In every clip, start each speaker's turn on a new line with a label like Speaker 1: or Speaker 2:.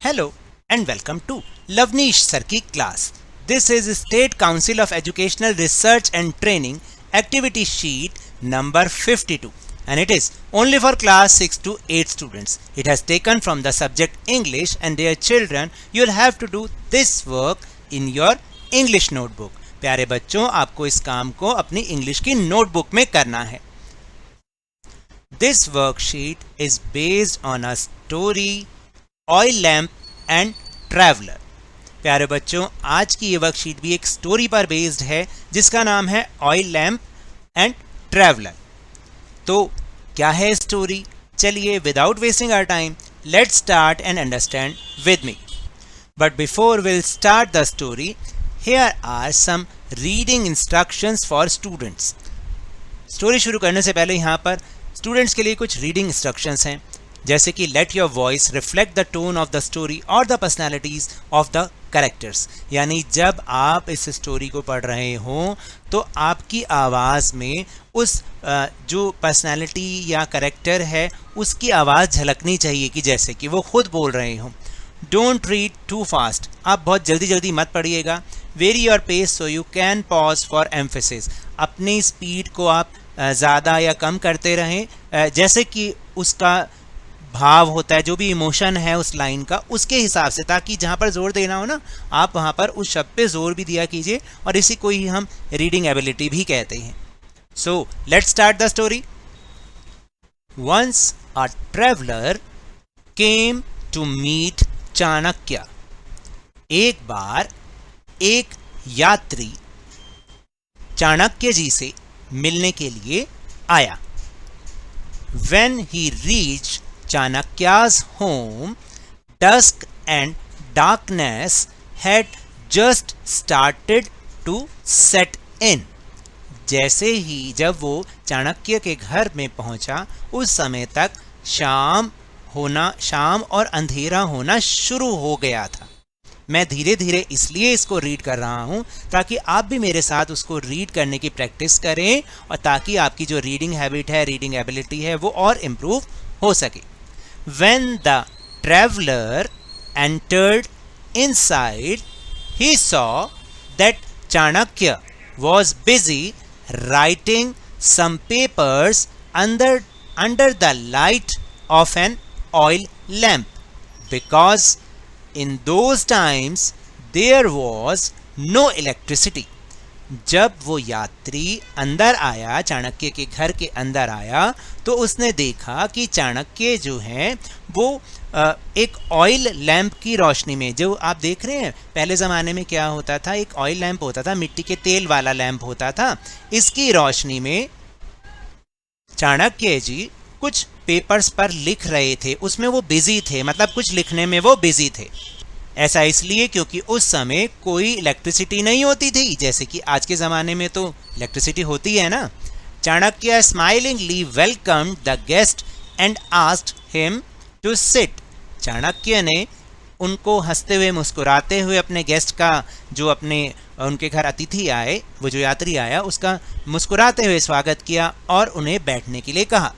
Speaker 1: Hello and welcome to Lavnish Sir की class. This is State Council of Educational Research and Training activity sheet number 52 and it is only for class 6 to 8 students. It has taken from the subject English and dear children you will have to do this work in your English notebook. प्यारे बच्चों आपको इस काम को अपनी English की notebook में करना है. This worksheet is based on a story oil lamp and traveller. प्यारे बच्चों आज की ये वर्कशीट भी एक स्टोरी पर बेस्ड है जिसका नाम है ऑयल लैम्प एंड ट्रैवलर. तो क्या है स्टोरी? चलिए without wasting our time let's start and understand with me. But before will start the story here are some reading instructions for students. Story शुरू करने से पहले यहाँ पर स्टूडेंट्स के लिए कुछ रीडिंग इंस्ट्रक्शंस हैं, जैसे कि let your voice reflect the tone of the story और the personalities of the characters. यानी जब आप इस स्टोरी को पढ़ रहे हों तो आपकी आवाज़ में उस जो पर्सनैलिटी या कैरेक्टर है उसकी आवाज़ झलकनी चाहिए कि जैसे कि वो खुद बोल रहे हों. Don't read too fast. आप बहुत जल्दी जल्दी मत पढ़िएगा. Vary your pace so you can pause for emphasis. अपनी स्पीड को आप ज़्यादा या कम करते रहें जैसे कि उसका भाव होता है, जो भी इमोशन है उस लाइन का उसके हिसाब से, ताकि जहाँ पर जोर देना हो ना आप वहाँ पर उस शब्द पे जोर भी दिया कीजिए और इसी को ही हम रीडिंग एबिलिटी भी कहते हैं. So let's start the story. Once a traveller came to meet Chanakya. एक बार एक यात्री चाणक्य जी से मिलने के लिए आया. When he reached Chanakya's home, dusk and darkness had just started to set in. जैसे ही जब वो चाणक्य के घर में पहुंचा उस समय तक शाम और अंधेरा होना शुरू हो गया था. मैं धीरे धीरे इसलिए इसको रीड कर रहा हूँ ताकि आप भी मेरे साथ उसको रीड करने की प्रैक्टिस करें और ताकि आपकी जो रीडिंग हैबिट है, रीडिंग एबिलिटी है, वो और इम्प्रूव हो सके. When the traveler entered inside, he saw that Chanakya was busy writing some papers under the light of an oil lamp, because in those times there was no electricity. जब वो यात्री अंदर आया, चाणक्य के घर के अंदर आया, तो उसने देखा कि चाणक्य जो हैं वो एक ऑयल लैंप की रोशनी में, जो आप देख रहे हैं पहले ज़माने में क्या होता था, एक ऑयल लैंप होता था, मिट्टी के तेल वाला लैंप होता था, इसकी रोशनी में चाणक्य जी कुछ पेपर्स पर लिख रहे थे. उसमें वो बिजी थे, मतलब कुछ लिखने में वो बिजी थे. ऐसा इसलिए क्योंकि उस समय कोई इलेक्ट्रिसिटी नहीं होती थी, जैसे कि आज के ज़माने में तो इलेक्ट्रिसिटी होती है ना. Chanakya smilingly welcomed the guest and asked him to sit. Chanakya ने उनको हंसते हुए मुस्कुराते हुए अपने गेस्ट का, जो अपने उनके घर अतिथि आए, वो जो यात्री आया, उसका मुस्कुराते हुए स्वागत किया और उन्हें बैठने के लिए कहा.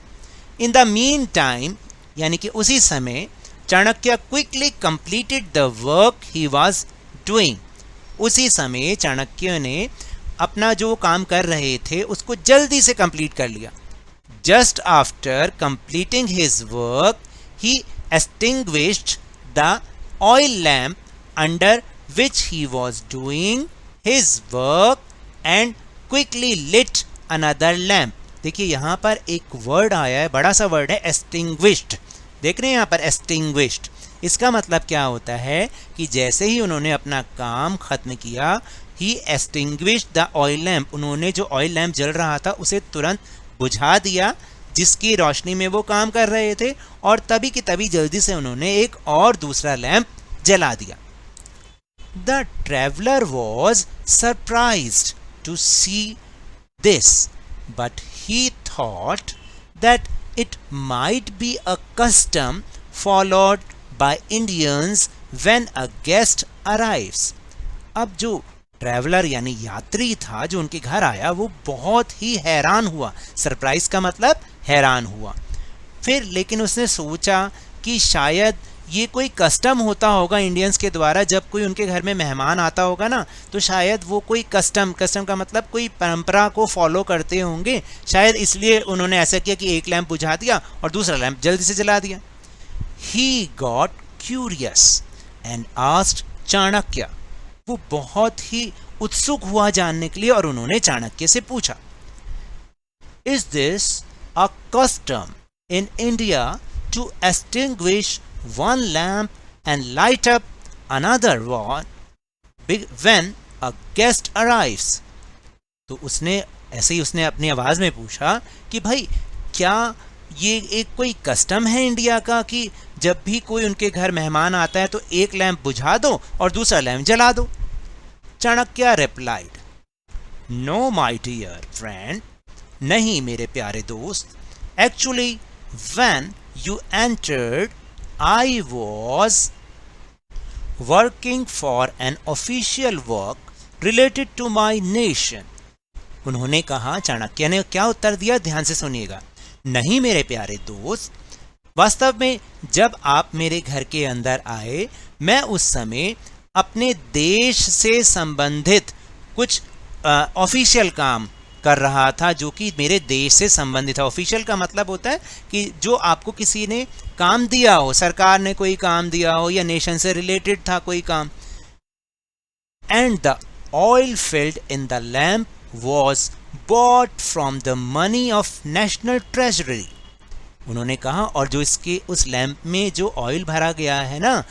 Speaker 1: इन द मीन टाइम, यानी कि उसी समय, Chanakya quickly completed the work he was doing. उसी समय चाणक्य ने अपना जो काम कर रहे थे उसको जल्दी से कंप्लीट कर लिया. Just after completing his work he extinguished the oil lamp under which he was doing his work and quickly lit another lamp. देखिए यहाँ पर एक वर्ड आया है, बड़ा सा वर्ड है, एक्सटिंग्विश्ड. देख रहे हैं यहाँ पर एक्सटिंग्विश्ड. इसका मतलब क्या होता है कि जैसे ही उन्होंने अपना काम ख़त्म किया, ही एक्सटिंग्विश्ड द ऑयल लैम्प. उन्होंने जो ऑयल लैम्प जल रहा था उसे तुरंत बुझा दिया जिसकी रोशनी में वो काम कर रहे थे, और तभी की तभी जल्दी से उन्होंने एक और दूसरा लैम्प जला दिया. The traveller was surprised to see this, but he thought that it might be a custom followed by Indians when a guest arrives. अब जो ट्रैवलर यानी यात्री था जो उनके घर आया वो बहुत ही हैरान हुआ. सरप्राइज का मतलब हैरान हुआ. फिर लेकिन उसने सोचा कि शायद ये कोई कस्टम होता होगा इंडियंस के द्वारा, जब कोई उनके घर में मेहमान आता होगा ना, तो शायद वो कोई कस्टम का मतलब कोई परंपरा को फॉलो करते होंगे, शायद इसलिए उन्होंने ऐसा किया कि एक लैंप बुझा दिया और दूसरा लैंप जल्दी से जला दिया। He got curious and asked Chanakya, वो बहुत ही उत्सुक हुआ जानने के लिए और उन्होंने चाणक्य से पूछा, is this a custom in India to extinguish one lamp and light up another one when a guest arrives? तो उसने ऐसे ही उसने अपनी आवाज में पूछा कि भाई क्या ये एक कोई कस्टम है इंडिया का कि जब भी कोई उनके घर मेहमान आता है तो एक लैंप बुझा दो और दूसरा लैंप जला दो? Chanakya replied, no my dear friend, नहीं मेरे प्यारे दोस्त, actually when you entered I was working for an official work related to my nation. उन्होंने कहा, चाणक्य ने क्या उत्तर दिया, ध्यान से सुनिएगा, नहीं मेरे प्यारे दोस्त, वास्तव में जब आप मेरे घर के अंदर आए, मैं उस समय अपने देश से संबंधित कुछ ऑफिशियल काम कर रहा था जो कि मेरे देश से संबंधित है। ऑफिशियल का मतलब होता है कि जो आपको किसी ने काम दिया हो, सरकार ने कोई काम दिया हो या नेशन से रिलेटेड था कोई काम। And the oil filled in the lamp was bought from the money of national treasury. उन्होंने कहा, और जो इसके उस लैम्प में जो ऑयल भरा गया है ना,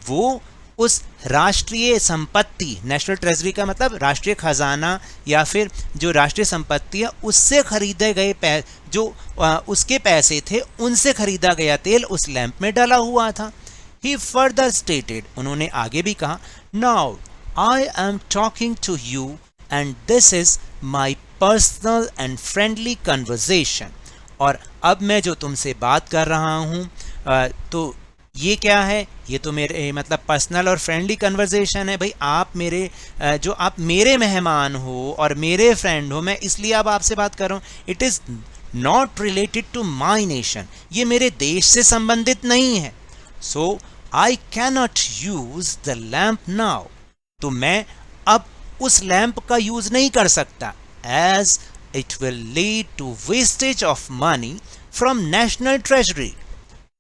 Speaker 1: वो उस राष्ट्रीय संपत्ति, नेशनल ट्रेजरी का मतलब राष्ट्रीय खजाना या फिर जो राष्ट्रीय संपत्ति है उससे खरीदे गए जो उसके पैसे थे उनसे खरीदा गया तेल उस लैंप में डाला हुआ था। ही फर्दर स्टेटेड, उन्होंने आगे भी कहा, now I am talking to you and this is my personal and friendly conversation. और अब मैं जो तुमसे बात कर रहा हूँ तो ये क्या है, ये तो मेरे मतलब पर्सनल और फ्रेंडली कन्वर्सेशन है। भाई आप मेरे जो आप मेरे मेहमान हो और मेरे फ्रेंड हो, मैं इसलिए अब आपसे बात कर रहा हूँ। It is not related to my nation, ये मेरे देश से संबंधित नहीं है। So I can not use the lamp now, तो मैं अब उस लैम्प का यूज नहीं कर सकता, as it will lead to wastage of money from national treasury.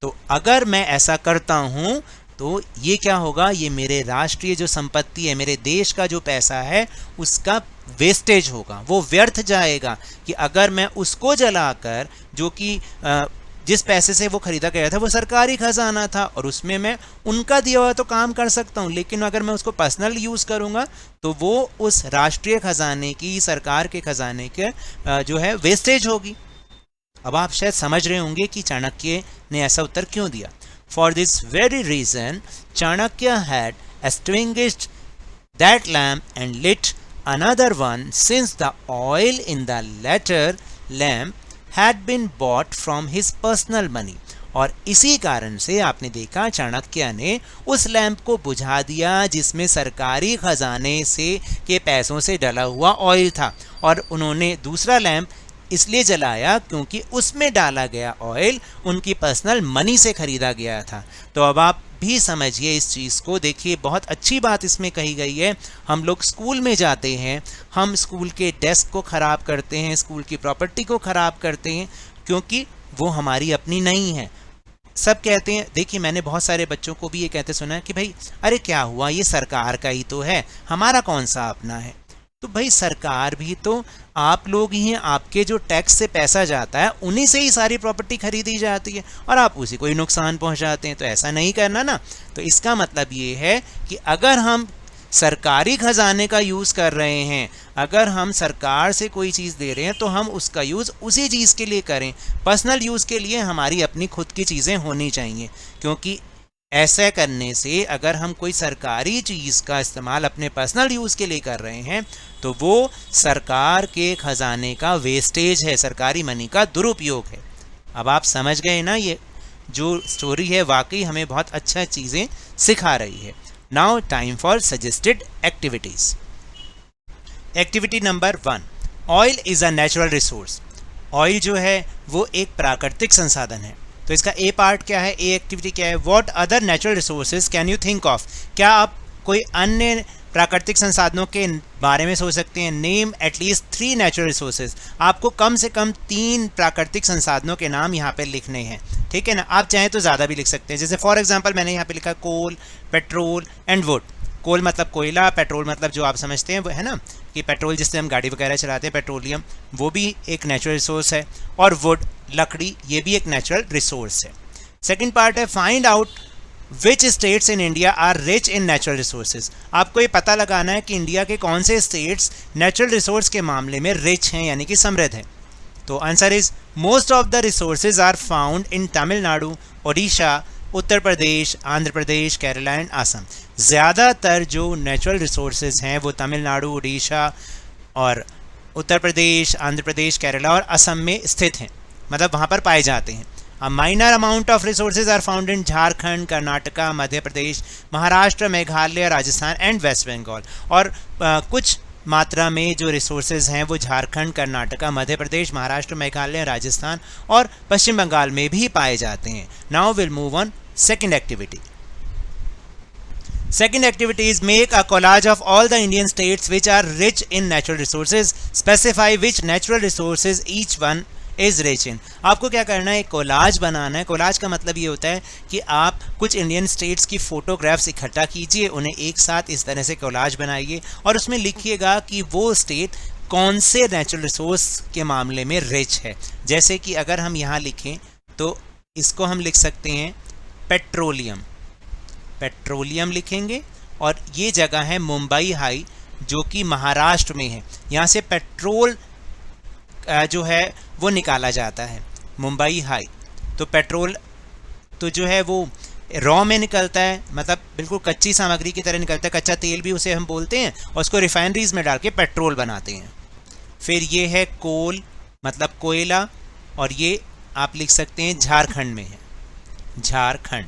Speaker 1: तो अगर मैं ऐसा करता हूं तो ये क्या होगा, ये मेरे राष्ट्रीय जो संपत्ति है, मेरे देश का जो पैसा है उसका वेस्टेज होगा, वो व्यर्थ जाएगा। कि अगर मैं उसको जलाकर, जो कि जिस पैसे से वो खरीदा गया था वो सरकारी खजाना था और उसमें मैं उनका दिया हुआ तो काम कर सकता हूँ, लेकिन अगर मैं उसको पर्सनल यूज़ करूँगा तो वो उस राष्ट्रीय खजाने की, सरकार के खजाने के जो है वेस्टेज होगी। अब आप शायद समझ रहे होंगे कि चाणक्य ने ऐसा उत्तर क्यों दिया। For this very reason Chanakya had extinguished that lamp and lit another one, since the oil in the latter lamp had been bought from his personal money. और इसी कारण से आपने देखा चाणक्य ने उस लैंप को बुझा दिया जिसमें सरकारी खजाने से के पैसों से डला हुआ ऑयल था, और उन्होंने दूसरा लैंप इसलिए जलाया क्योंकि उसमें डाला गया ऑयल उनकी पर्सनल मनी से खरीदा गया था। तो अब आप भी समझिए इस चीज़ को, देखिए बहुत अच्छी बात इसमें कही गई है। हम लोग स्कूल में जाते हैं, हम स्कूल के डेस्क को ख़राब करते हैं, स्कूल की प्रॉपर्टी को ख़राब करते हैं क्योंकि वो हमारी अपनी नहीं है। सब कहते हैं, देखिए मैंने बहुत सारे बच्चों को भी ये कहते सुना है कि भाई अरे क्या हुआ, ये सरकार का ही तो है, हमारा कौन सा अपना है। तो भाई सरकार भी तो आप लोग ही हैं, आपके जो टैक्स से पैसा जाता है उन्हीं से ही सारी प्रॉपर्टी खरीदी जाती है और आप उसी को ही नुकसान पहुंचाते हैं। तो ऐसा नहीं करना ना। तो इसका मतलब ये है कि अगर हम सरकारी खजाने का यूज़ कर रहे हैं, अगर हम सरकार से कोई चीज़ दे रहे हैं तो हम उसका यूज़ उसी चीज़ के लिए करें। पर्सनल यूज़ के लिए हमारी अपनी खुद की चीज़ें होनी चाहिए, क्योंकि ऐसा करने से अगर हम कोई सरकारी चीज़ का इस्तेमाल अपने पर्सनल यूज़ के लिए कर रहे हैं तो वो सरकार के खजाने का वेस्टेज है, सरकारी मनी का दुरुपयोग है। अब आप समझ गए ना, ये जो स्टोरी है वाकई हमें बहुत अच्छा चीज़ें सिखा रही है। Now time for suggested activities. Activity number 1, oil is a natural resource. Oil जो है वो एक प्राकृतिक संसाधन है। तो इसका ए पार्ट क्या है, ए एक्टिविटी क्या है, what other natural resources can you think of, क्या आप कोई अन्य प्राकृतिक संसाधनों के बारे में सोच सकते हैं। नेम एटलीस्ट 3 नेचुरल रिसोर्सेज, आपको कम से कम 3 प्राकृतिक संसाधनों के नाम यहाँ पे लिखने हैं, ठीक है ना। आप चाहें तो ज़्यादा भी लिख सकते हैं, जैसे फॉर एग्जांपल मैंने यहाँ पे लिखा कोल, पेट्रोल एंड वुड। कोल मतलब कोयला, पेट्रोल मतलब जो आप समझते हैं वो है ना कि पेट्रोल जिससे हम गाड़ी वगैरह चलाते हैं, पेट्रोलियम, वो भी एक नेचुरल रिसोर्स है। और वुड लकड़ी, ये भी एक नेचुरल रिसोर्स है। सेकंड पार्ट है find out which states in India are rich in natural resources. आपको ये पता लगाना है कि इंडिया के कौन से स्टेट्स नेचुरल रिसोर्स के मामले में रिच हैं, यानी कि समृद्ध हैं। तो answer is most of the resources are found in Tamil Nadu, Odisha, Uttar Pradesh, Andhra Pradesh, Kerala and Assam. ज़्यादातर जो नेचुरल रिसोर्सेज हैं वो तमिलनाडु, उड़ीसा और उत्तर प्रदेश, आंध्र प्रदेश, केरला और असम में स्थित हैं, मतलब वहाँ पर पाए जाते हैं। A minor amount of resources are found in Jharkhand, Karnataka, Madhya Pradesh, Maharashtra, Meghalaya, Rajasthan and West Bengal. और कुछ मात्रा में जो रिसोर्सेज हैं वो झारखंड, कर्नाटका, मध्य प्रदेश, महाराष्ट्र, मेघालय, राजस्थान और पश्चिम बंगाल में भी पाए जाते हैं। Now will move on second activity. Second activity is make a collage of all the Indian states which are rich in natural resources. Specify which natural resources each one is rich in. आपको क्या करना है, एक collage बनाना है। Collage का मतलब ये होता है कि आप कुछ इंडियन स्टेट्स की फ़ोटोग्राफ्स इकट्ठा कीजिए, उन्हें एक साथ इस तरह से कोलाज बनाइए और उसमें लिखिएगा कि वो स्टेट कौन से नेचुरल रिसोर्स के मामले में रिच है। जैसे कि अगर हम यहाँ लिखें तो इसको हम लिख सकते हैं पेट्रोलियम, पेट्रोलियम लिखेंगे। और ये जगह है मुंबई हाई जो कि महाराष्ट्र में है। यहाँ से पेट्रोल जो है वो निकाला जाता है, मुंबई हाई। तो पेट्रोल तो जो है वो रॉ में निकलता है, मतलब बिल्कुल कच्ची सामग्री की तरह निकलता है, कच्चा तेल भी उसे हम बोलते हैं, और उसको रिफाइनरीज में डाल के पेट्रोल बनाते हैं। फिर ये है कोल मतलब कोयला, और ये आप लिख सकते हैं झारखंड में है, झारखंड।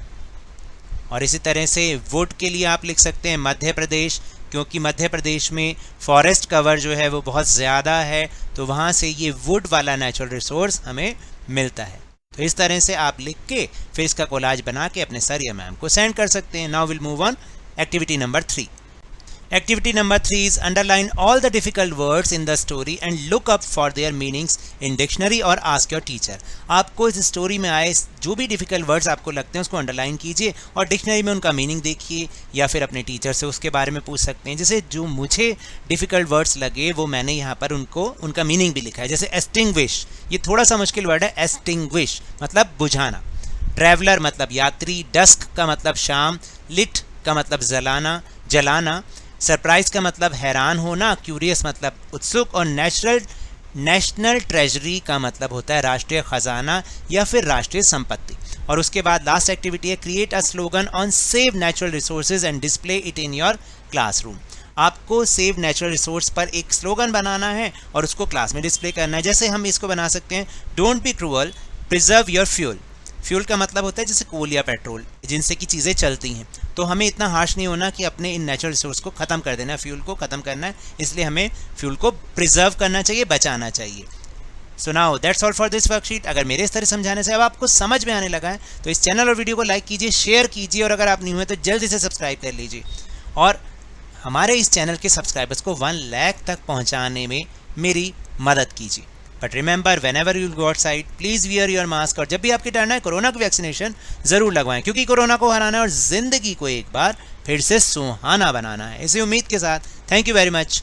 Speaker 1: और इसी तरह से वुड के लिए आप लिख सकते हैं मध्य प्रदेश, क्योंकि मध्य प्रदेश में फॉरेस्ट कवर जो है वो बहुत ज़्यादा है, तो वहाँ से ये वुड वाला नेचुरल रिसोर्स हमें मिलता है। तो इस तरह से आप लिख के फिर इसका कोलाज बना के अपने सर या मैम को सेंड कर सकते हैं। Now will move on activity number 3। Activity number 3 is underline all the difficult words in the story and look up for their meanings in dictionary or ask your teacher. आपको इस story में आए जो भी difficult words आपको लगते हैं उसको अंडरलाइन कीजिए और डिक्शनरी में उनका मीनिंग देखिए, या फिर अपने टीचर से उसके बारे में पूछ सकते हैं। जैसे जो मुझे डिफ़िकल्ट वर्ड्स लगे वो मैंने यहाँ पर उनका मीनिंग भी लिखा है। जैसे एक्सटिंग्विश, ये थोड़ा सा मुश्किल वर्ड है। एक्सटिंग्विश मतलब बुझाना। ट्रैवलर मतलब यात्री। डस्क का मतलब शाम। लिट का मतलब जलाना। सरप्राइज का मतलब हैरान होना। क्यूरियस मतलब उत्सुक। और नेशनल ट्रेजरी का मतलब होता है राष्ट्रीय खजाना या फिर राष्ट्रीय संपत्ति। और उसके बाद लास्ट एक्टिविटी है create a slogan on save natural resources and display it in your classroom. आपको सेव नेचुरल रिसोर्स पर एक स्लोगन बनाना है और उसको क्लास में डिस्प्ले करना है। जैसे हम इसको बना सकते हैं don't be cruel, preserve your fuel. Fuel का मतलब होता है जैसे कोल या पेट्रोल, जिनसे कि चीज़ें चलती हैं। तो हमें इतना हार्श नहीं होना कि अपने इन नेचुरल रिसोर्स को ख़त्म कर देना है, फ्यूल को ख़त्म करना है। इसलिए हमें फ्यूल को प्रिजर्व करना चाहिए, बचाना चाहिए। So now that's all for this worksheet. अगर मेरे इस तरह समझाने से अब आपको समझ में आने लगा है तो इस चैनल और वीडियो को लाइक कीजिए, शेयर कीजिए, और अगर आप नहीं हुए तो जल्दी से सब्सक्राइब कर लीजिए। और हमारे इस चैनल के सब्सक्राइबर्स को 1 लाख तक पहुँचाने में मेरी मदद कीजिए। But remember whenever you go outside please wear your mask. और जब भी आपकी टर्न है कोरोना की वैक्सीनेशन ज़रूर लगवाएं, क्योंकि कोरोना को हराना है और ज़िंदगी को एक बार फिर से सुहाना बनाना है। इसी उम्मीद के साथ थैंक यू वेरी मच।